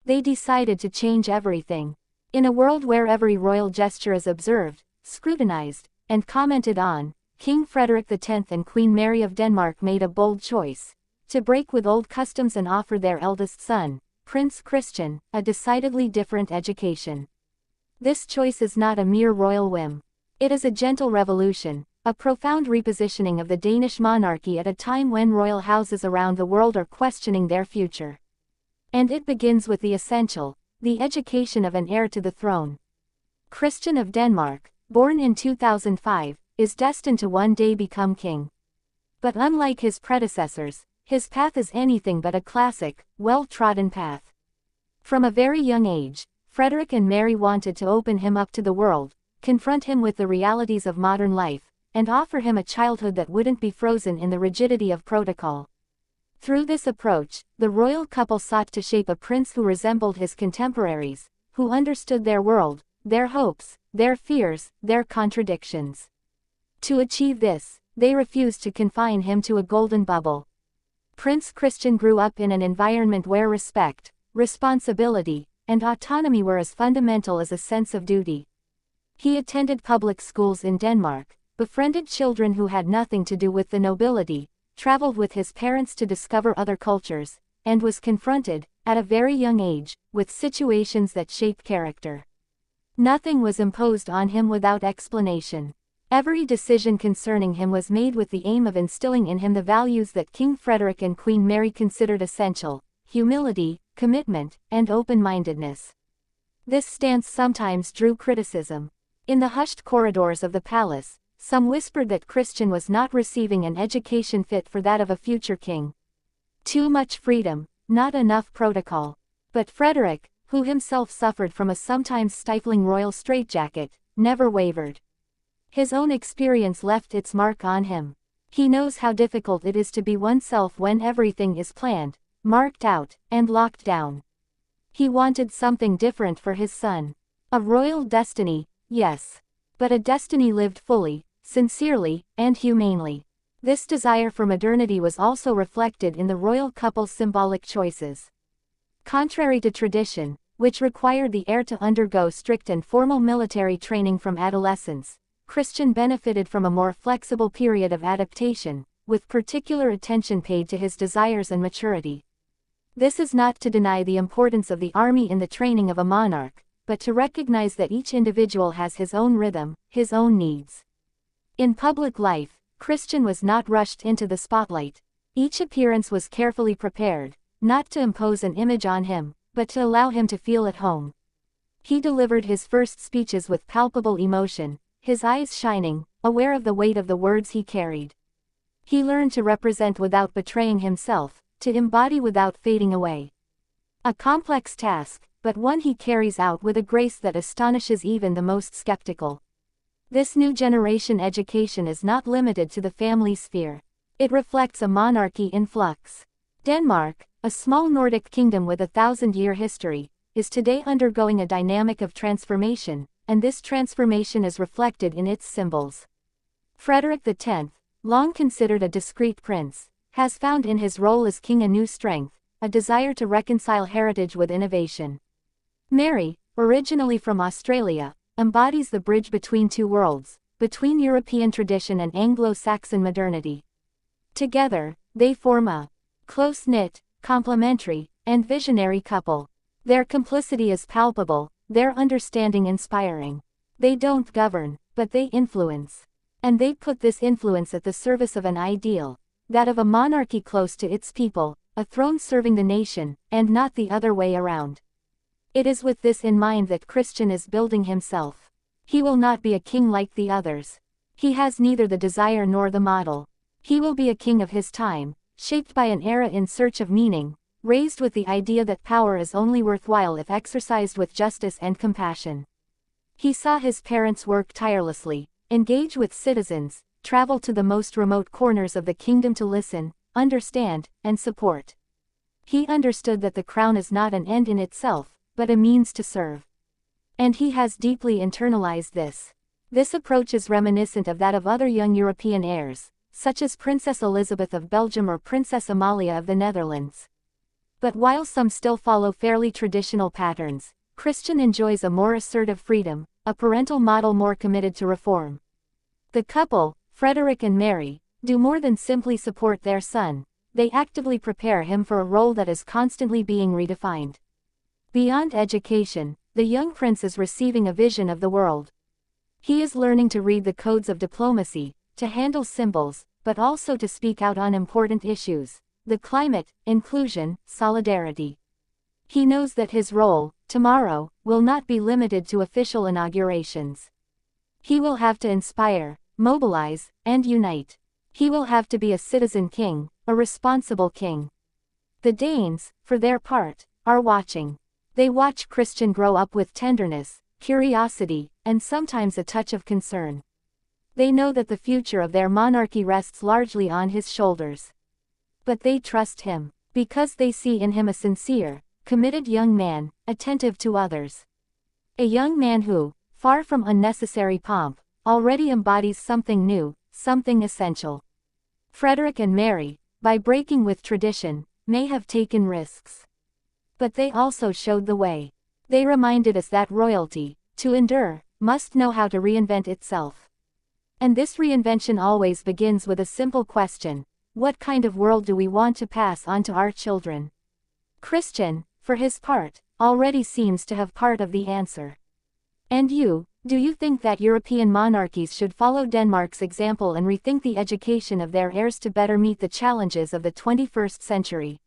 They decided to change everything. In a world where every royal gesture is observed, scrutinized, and commented on, King Frederick X and Queen Mary of Denmark made a bold choice to break with old customs and offer their eldest son, Prince Christian, a decidedly different education. This choice is not a mere royal whim. It is a gentle revolution, a profound repositioning of the Danish monarchy at a time when royal houses around the world are questioning their future. And it begins with the essential, the education of an heir to the throne. Christian of Denmark, born in 2005, is destined to one day become king. But unlike his predecessors, his path is anything but a classic, well-trodden path. From a very young age, Frederick and Mary wanted to open him up to the world, confront him with the realities of modern life, and offer him a childhood that wouldn't be frozen in the rigidity of protocol. Through this approach, the royal couple sought to shape a prince who resembled his contemporaries, who understood their world, their hopes, their fears, their contradictions. To achieve this, they refused to confine him to a golden bubble. Prince Christian grew up in an environment where respect, responsibility, and autonomy were as fundamental as a sense of duty. He attended public schools in Denmark, befriended children who had nothing to do with the nobility, traveled with his parents to discover other cultures, and was confronted, at a very young age, with situations that shape character. Nothing was imposed on him without explanation. Every decision concerning him was made with the aim of instilling in him the values that King Frederick and Queen Mary considered essential: humility, commitment, and open-mindedness. This stance sometimes drew criticism. In the hushed corridors of the palace, some whispered that Christian was not receiving an education fit for that of a future king. Too much freedom, not enough protocol. But Frederick, who himself suffered from a sometimes stifling royal straitjacket, never wavered. His own experience left its mark on him. He knows how difficult it is to be oneself when everything is planned, marked out, and locked down. He wanted something different for his son. A royal destiny, yes. But a destiny lived fully, sincerely, and humanely. This desire for modernity was also reflected in the royal couple's symbolic choices. Contrary to tradition, which required the heir to undergo strict and formal military training from adolescence, Christian benefited from a more flexible period of adaptation, with particular attention paid to his desires and maturity. This is not to deny the importance of the army in the training of a monarch, but to recognize that each individual has his own rhythm, his own needs. In public life, Christian was not rushed into the spotlight. Each appearance was carefully prepared, not to impose an image on him, but to allow him to feel at home. He delivered his first speeches with palpable emotion, his eyes shining, aware of the weight of the words he carried. He learned to represent without betraying himself, to embody without fading away. A complex task, but one he carries out with a grace that astonishes even the most skeptical. This new generation education is not limited to the family sphere. It reflects a monarchy in flux. Denmark, a small Nordic kingdom with a 1,000-year history, is today undergoing a dynamic of transformation, and this transformation is reflected in its symbols. Frederick X, long considered a discreet prince, has found in his role as king a new strength, a desire to reconcile heritage with innovation. Mary, originally from Australia, embodies the bridge between two worlds, between European tradition and Anglo-Saxon modernity. Together, they form a close-knit, complementary, and visionary couple. Their complicity is palpable, their understanding inspiring. They don't govern, but they influence. And they put this influence at the service of an ideal, that of a monarchy close to its people, a throne serving the nation, and not the other way around. It is with this in mind that Christian is building himself. He will not be a king like the others. He has neither the desire nor the model. He will be a king of his time, shaped by an era in search of meaning, raised with the idea that power is only worthwhile if exercised with justice and compassion. He saw his parents work tirelessly, engage with citizens, travel to the most remote corners of the kingdom to listen, understand, and support. He understood that the crown is not an end in itself, but a means to serve. And he has deeply internalized this. This approach is reminiscent of that of other young European heirs, such as Princess Elizabeth of Belgium or Princess Amalia of the Netherlands. But while some still follow fairly traditional patterns, Christian enjoys a more assertive freedom, a parental model more committed to reform. The couple, Frederick and Mary, do more than simply support their son, they actively prepare him for a role that is constantly being redefined. Beyond education, the young prince is receiving a vision of the world. He is learning to read the codes of diplomacy, to handle symbols, but also to speak out on important issues: the climate, inclusion, solidarity. He knows that his role, tomorrow, will not be limited to official inaugurations. He will have to inspire, mobilize, and unite. He will have to be a citizen king, a responsible king. The Danes, for their part, are watching. They watch Christian grow up with tenderness, curiosity, and sometimes a touch of concern. They know that the future of their monarchy rests largely on his shoulders. But they trust him, because they see in him a sincere, committed young man, attentive to others. A young man who, far from unnecessary pomp, already embodies something new, something essential. Frederick and Mary, by breaking with tradition, may have taken risks. But they also showed the way. They reminded us that royalty, to endure, must know how to reinvent itself. And this reinvention always begins with a simple question: what kind of world do we want to pass on to our children? Christian, for his part, already seems to have part of the answer. And you, do you think that European monarchies should follow Denmark's example and rethink the education of their heirs to better meet the challenges of the 21st century?